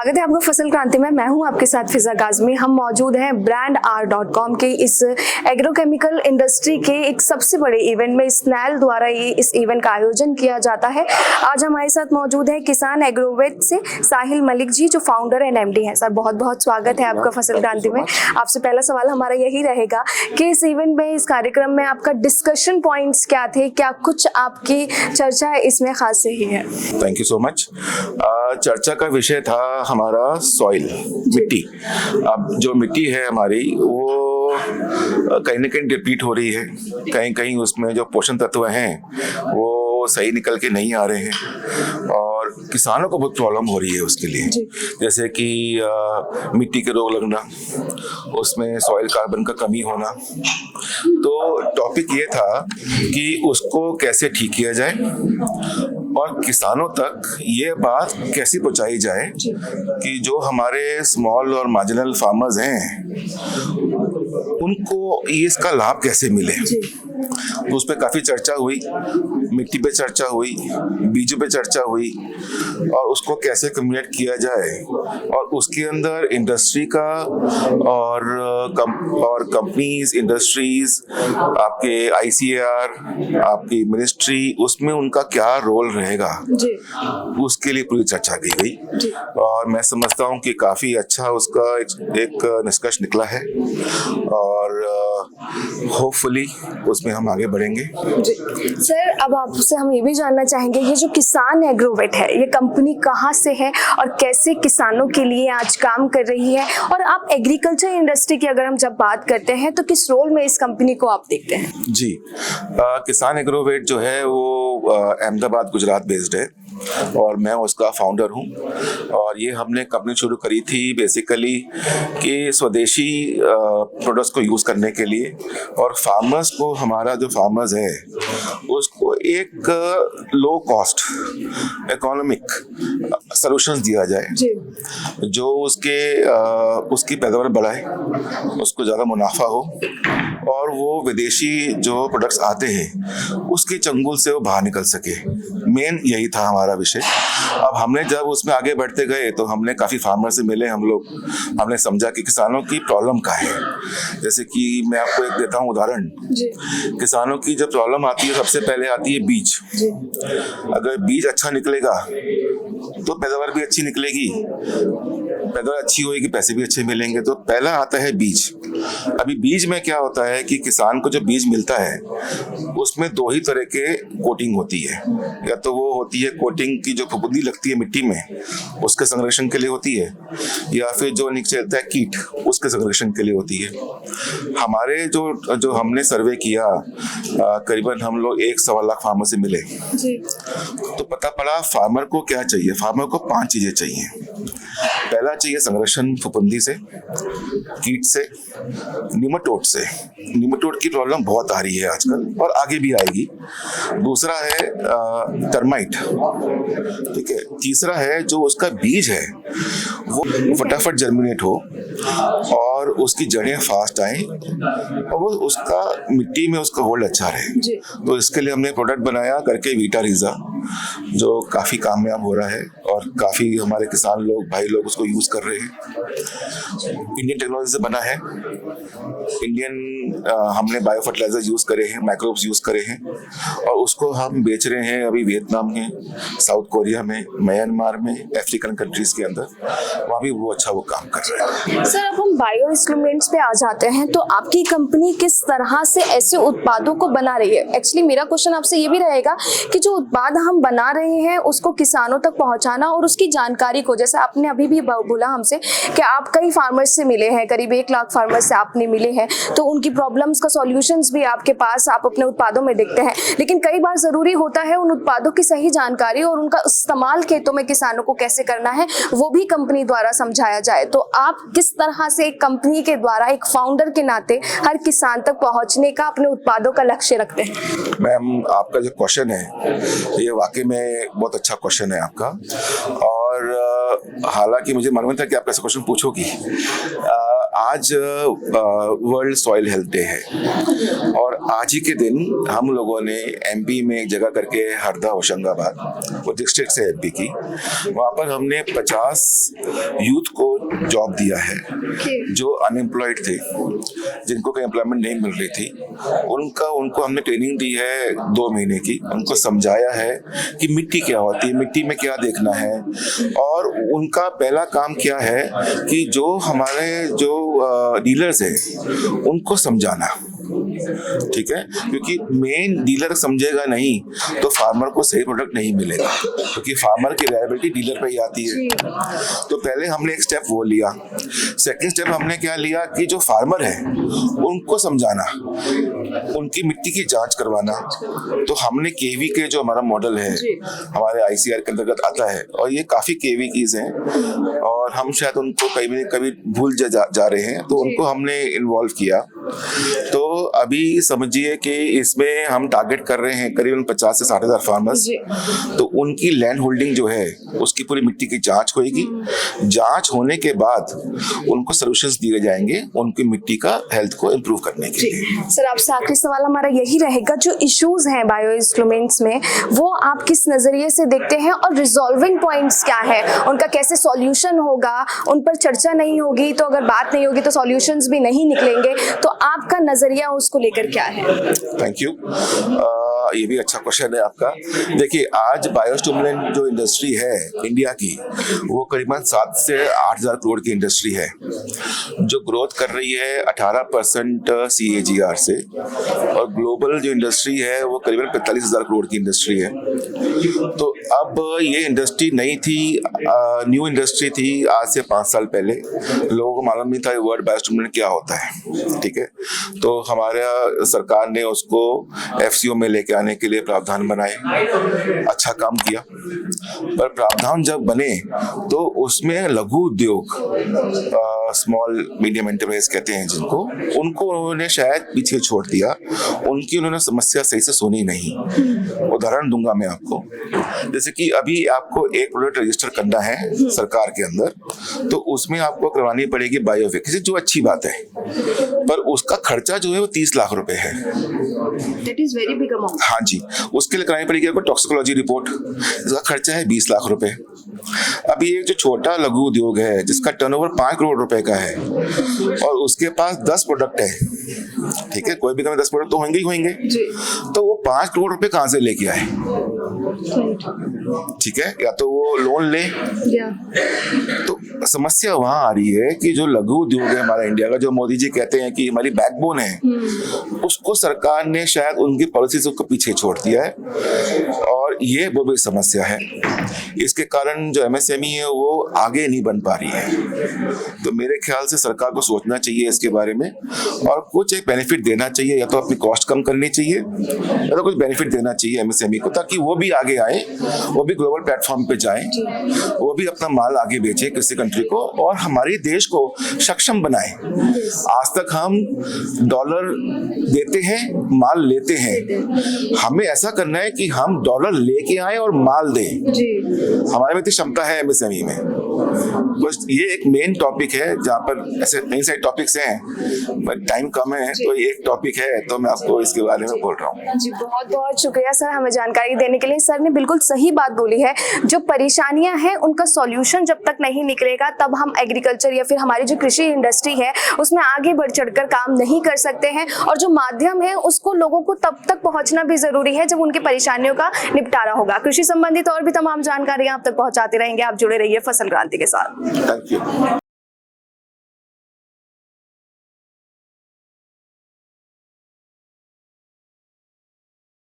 स्वागत है आपका फसल क्रांति में। मैं हूं आपके साथ फिजा काज़मी। हम मौजूद हैं brand-r.com के इस एग्रोकेमिकल इंडस्ट्री के एक सबसे बड़े इवेंट में। स्नेल द्वारा इस इवेंट का आयोजन किया जाता है। आज हमारे साथ मौजूद है किसान एग्रोवेट से साहिल मलिक जी, जो फाउंडर एंड एमडी हैं। सर, बहुत बहुत स्वागत है आपका फसल क्रांति में। आपसे पहला सवाल हमारा यही रहेगा कि इस इवेंट में, इस कार्यक्रम में आपका डिस्कशन पॉइंट्स क्या थे, क्या कुछ आपकी चर्चा इसमें खास रही है? Thank you so much. चर्चा का विषय था हमारा सॉइल, मिट्टी। अब जो मिट्टी है हमारी, वो कहीं ना कहीं डिप्लीट हो रही है, कहीं कहीं उसमें जो पोषण तत्व हैं वो सही निकल के नहीं आ रहे हैं और किसानों को बहुत प्रॉब्लम हो रही है उसके लिए। जैसे कि मिट्टी के रोग लगना, उसमें सॉइल कार्बन का कमी होना। तो टॉपिक ये था कि उसको कैसे ठीक किया जाए और किसानों तक ये बात कैसी पहुंचाई जाए कि जो हमारे स्मॉल और मार्जिनल फार्मर्स हैं उनको ये इसका लाभ कैसे मिले। तो उस पर काफ़ी चर्चा हुई, मिट्टी पे चर्चा हुई, बीजों पे चर्चा हुई और उसको कैसे कम्युनिकेट किया जाए और उसके अंदर इंडस्ट्री का और कंपनीज, इंडस्ट्रीज, आपके ICAR, आपकी मिनिस्ट्री, उसमें उनका क्या रोल रहेगा, उसके लिए पूरी चर्चा की गई और मैं समझता हूँ कि काफ़ी अच्छा उसका एक निष्कर्ष निकला है और होपफुली उसमें हम आगे बढ़ेंगे। जी सर, अब आपसे हम ये भी जानना चाहेंगे, ये जो किसान एग्रोवेट है, ये कंपनी कहाँ से है और कैसे किसानों के लिए आज काम कर रही है, और आप एग्रीकल्चर इंडस्ट्री की अगर हम जब बात करते हैं तो किस रोल में इस कंपनी को आप देखते हैं? जी, किसान एग्रोवेट जो है वो अहमदाबाद, गुजरात बेस्ड है और मैं उसका फाउंडर हूँ। और ये हमने कंपनी शुरू करी थी बेसिकली कि स्वदेशी प्रोडक्ट्स को यूज़ करने के लिए और फार्मर्स को, हमारा जो फार्मर्स है उसको एक लो कॉस्ट इकोनॉमिक सॉल्यूशंस दिया जाए जो उसकी पैदावार बढ़ाए, उसको ज़्यादा मुनाफा हो और वो विदेशी जो प्रोडक्ट्स आते हैं उसके चंगुल से वो बाहर निकल सके। मेन यही था हमारा विषय। अब हमने जब उसमें आगे बढ़ते गए तो हमने काफ़ी फार्मर से मिले हम लोग, हमने समझा कि किसानों की प्रॉब्लम क्या है। जैसे कि मैं आपको एक देता हूँ उदाहरण। किसानों की जब प्रॉब्लम आती है सबसे पहले आती है बीज। अगर बीज अच्छा निकलेगा तो पैदावार भी अच्छी निकलेगी, पैदावार अच्छी होगी, पैसे भी अच्छे मिलेंगे। तो पहला आता है बीज। अभी बीज में क्या होता है कि किसान को जो बीज मिलता है उसमें दो ही तरह के कोटिंग होती है। या तो वो होती है कोटिंग की जो फफूंदी लगती है मिट्टी में, उसके संरक्षण के लिए होती है, या फिर जो नीचे चलता है कीट, उसके संरक्षण के लिए होती है। हमारे जो हमने सर्वे किया, करीबन हम लोग 1.25 लाख फार्मर से मिले तो पता पड़ा फार्मर को क्या चाहिए। फार्मर को 5 चीजें चाहिए। पहला चाहिए संरक्षण फफूंदी से, कीट से, निमेटोड से। निमेटोड की प्रॉब्लम बहुत आ रही है आजकल और आगे भी आएगी। दूसरा है टर्माइट, ठीक है। तीसरा है जो उसका बीज है वो फटाफट जर्मिनेट हो और उसकी जड़ें फास्ट आए और वो उसका मिट्टी में उसका होल्ड अच्छा रहे। तो इसके लिए हमने प्रोडक्ट बनाया करके वीटा रीजा, जो काफ़ी कामयाब हो रहा है और काफ़ी हमारे किसान लोग, भाई लोग उसको यूज़ कर रहे हैं। इंडियन टेक्नोलॉजी से बना है। हमने बायो फर्टिलाइजर यूज़ करे हैं, माइक्रोब्स यूज़ करे हैं और उसको हम बेच रहे हैं अभी वियतनाम में, साउथ कोरिया में, म्यांमार में, अफ्रीकन कंट्रीज के अंदर। वहाँ भी वो अच्छा काम कर रहे हैं। सर, अब हम बायो इंस्ट्रूमेंट्स पे आ जाते हैं तो आपकी कंपनी किस तरह से ऐसे उत्पादों को बना रही है? एक्चुअली मेरा क्वेश्चन आपसे ये भी रहेगा कि जो उत्पाद हम बना रहे हैं उसको किसानों तक पहुंचाना और उसकी जानकारी को, जैसे आपने अभी भी बोला हमसे कि आप कई फार्मर्स से मिले हैं, करीब 1 लाख फार्मर्स से आपने मिले हैं, तो उनकी प्रॉब्लम्स का सॉल्यूशंस भी आपके पास आप अपने उत्पादों में देखते हैं। लेकिन कई बार जरूरी होता है उन उत्पादों की सही जानकारी और उनका इस्तेमाल खेतों में किसानों को कैसे करना है वो भी कंपनी द्वारा समझाया जाए। तो आप किस तरह से एक कंपनी के द्वारा, एक फाउंडर के नाते, हर किसान तक पहुंचने का अपने उत्पादों का लक्ष्य रखते हैं? मैम, आपका जो क्वेश्चन है ये वाकई में बहुत अच्छा क्वेश्चन है आपका और हालांकि मुझे मालूम था कि आप ऐसा क्वेश्चन पूछोगी। आज वर्ल्ड सॉइल हेल्थ डे है और आज ही के दिन हम लोगों ने एमपी में एक जगह करके हरदा होशंगाबाद, वो डिस्ट्रिक्ट है एमपी की, वहाँ पर हमने 50 यूथ को जॉब दिया है जो अनएम्प्लॉयड थे, जिनको कोई एम्प्लॉयमेंट नहीं मिल रही थी। उनको हमने ट्रेनिंग दी है 2 महीने की, उनको समझाया है कि मिट्टी क्या होती है, मिट्टी में क्या देखना है, और उनका पहला काम क्या है कि जो हमारे जो डीलर्स हैं उनको समझाना, ठीक है, क्योंकि मेन डीलर समझेगा नहीं तो फार्मर को सही प्रोडक्ट नहीं मिलेगा, क्योंकि फार्मर की लायबिलिटी डीलर पे ही आती है। तो पहले हमने एक स्टेप वो लिया। सेकंड स्टेप हमने क्या लिया कि जो फार्मर है उनको समझाना, उनकी मिट्टी की जांच करवाना। तो हमने केवी के जो हमारा मॉडल है हमारे आईसीआर के अंतर्गत आता है, और ये काफी केवी कीज हैं और हम शायद उनको कभी भूल जा रहे हैं, तो उनको हमने इन्वॉल्व किया। तो अभी समझिए कि इसमें हम टारगेट कर रहे हैं करीबन 50 से 60 हज़ार फार्मर्स। तो उनकी लैंड होल्डिंग जो है उसकी पूरी मिट्टी की जांच होगी। जांच होने के बाद उनको सॉल्यूशंस दिए जाएंगे उनकी मिट्टी का हेल्थ को इम्प्रूव करने के लिए। सर, आपसे आखिरी सवाल हमारा यही रहेगा, जो इश्यूज हैं बायो इंस्ट्रूमेंट्स में वो आप किस नजरिए से देखते हैं और रिजॉल्विंग पॉइंट्स क्या है, उनका कैसे सॉल्यूशन होगा? उन पर चर्चा नहीं होगी तो अगर बात नहीं होगी तो सॉल्यूशंस भी नहीं निकलेंगे, तो आपका नजरिया उसको लेकर क्या है? थैंक यू, ये भी अच्छा क्वेश्चन है आपका। देखिए, आज बायोस्टिमुलेंट जो इंडस्ट्री है इंडिया की, वो करीबन 7 से 8 हज़ार करोड़ की इंडस्ट्री है, जो ग्रोथ कर रही है 18% CAGR से, और ग्लोबल जो इंडस्ट्री है वो करीबन 45 हज़ार करोड़ की इंडस्ट्री है। तो अब ये इंडस्ट्री नई थी, न्यू इंडस्ट्री थी आज से 5 साल पहले। लोगों को मालूम नहीं था ये वर्ड बायोस्टिमुलेंट क्या होता है, ठीक है। तो हमारा सरकार ने उसको FCO में लेके आने के लिए प्रावधान बनाए, अच्छा काम किया। पर प्रावधान जब बने तो उसमें लघु उद्योग, स्मॉल मीडियम एंटरप्राइज कहते हैं जिनको, उनको उन्होंने शायद पीछे छोड़ दिया, उनकी उन्होंने समस्या सही से सुनी नहीं। उदाहरण दूंगा मैं आपको, जैसे कि अभी आपको एक प्रोडक्ट रजिस्टर करना है सरकार के अंदर, तो उसमें आपको करवानी पड़ेगी बायोवेक्सी, जो अच्छी बात है, पर उसका खर्चा जो है वो 30 लाख रुपए है। That is very big amount. हाँ जी, उसके लिए करानी पड़ेगी आपको टॉक्सिकोलॉजी रिपोर्ट, इसका खर्चा है 20 लाख रुपए। अभी एक जो छोटा लघु उद्योग है जिसका टर्नओवर 5 करोड़ रुपए का है और उसके पास 10 प्रोडक्ट है, ठीक है, कोई भी कम 10 प्रोडक्ट तो होंगे ही होंगे, तो वो 5 करोड़ रुपए कहाँ से लेके आए? ठीक है, या तो वो लोन ले। तो समस्या वहां आ रही है कि जो लघु उद्योग है हमारा इंडिया का, जो मोदी जी कहते हैं कि हमारी बैकबोन है, उसको सरकार ने शायद उनकी पॉलिसी को पीछे छोड़ दिया है, और ये वो भी समस्या है। इसके कारण जो MSME है वो आगे नहीं बन पा रही है। तो मेरे ख्याल से सरकार को सोचना चाहिए इसके बारे में, और कुछ एक बेनिफिट देना चाहिए, या तो अपनी कॉस्ट कम करनी चाहिए या तो कुछ बेनिफिट देना चाहिए MSME को, ताकि वो भी आगे आए, वो भी ग्लोबल प्लेटफॉर्म पे जाए, वो भी अपना माल आगे बेचे किसी कंट्री को, और हमारे देश को सक्षम बनाए। आज तक हम डॉलर देते हैं, माल लेते हैं, हमें ऐसा करना है कि हम डॉलर लेके आए और माल दें। हमारे में इतनी क्षमता है MSME में। बस ये एक मेन टॉपिक है, जहाँ पर ऐसे कई सारे टॉपिक्स हैं, बट टाइम कम है, तो ये एक टॉपिक है, तो मैं आपको इसके बारे में बोल रहा हूँ। जी, बहुत बहुत शुक्रिया सर हमें जानकारी देने के लिए। सर ने बिल्कुल सही बात बोली है, जो परेशानियां हैं उनका सॉल्यूशन जब तक नहीं निकलेगा तब हम एग्रीकल्चर या फिर हमारी जो कृषि इंडस्ट्री है उसमें आगे बढ़ चढ़कर काम नहीं कर सकते हैं, और जो माध्यम है उसको लोगों को तब तक पहुंचना भी जरूरी है जब उनकी परेशानियों का निपटारा होगा। कृषि संबंधित और भी तमाम जानकारियां आप तक पहुंचाते रहेंगे। आप जुड़े रहिए फसल क्रांति के साथ। Thank you.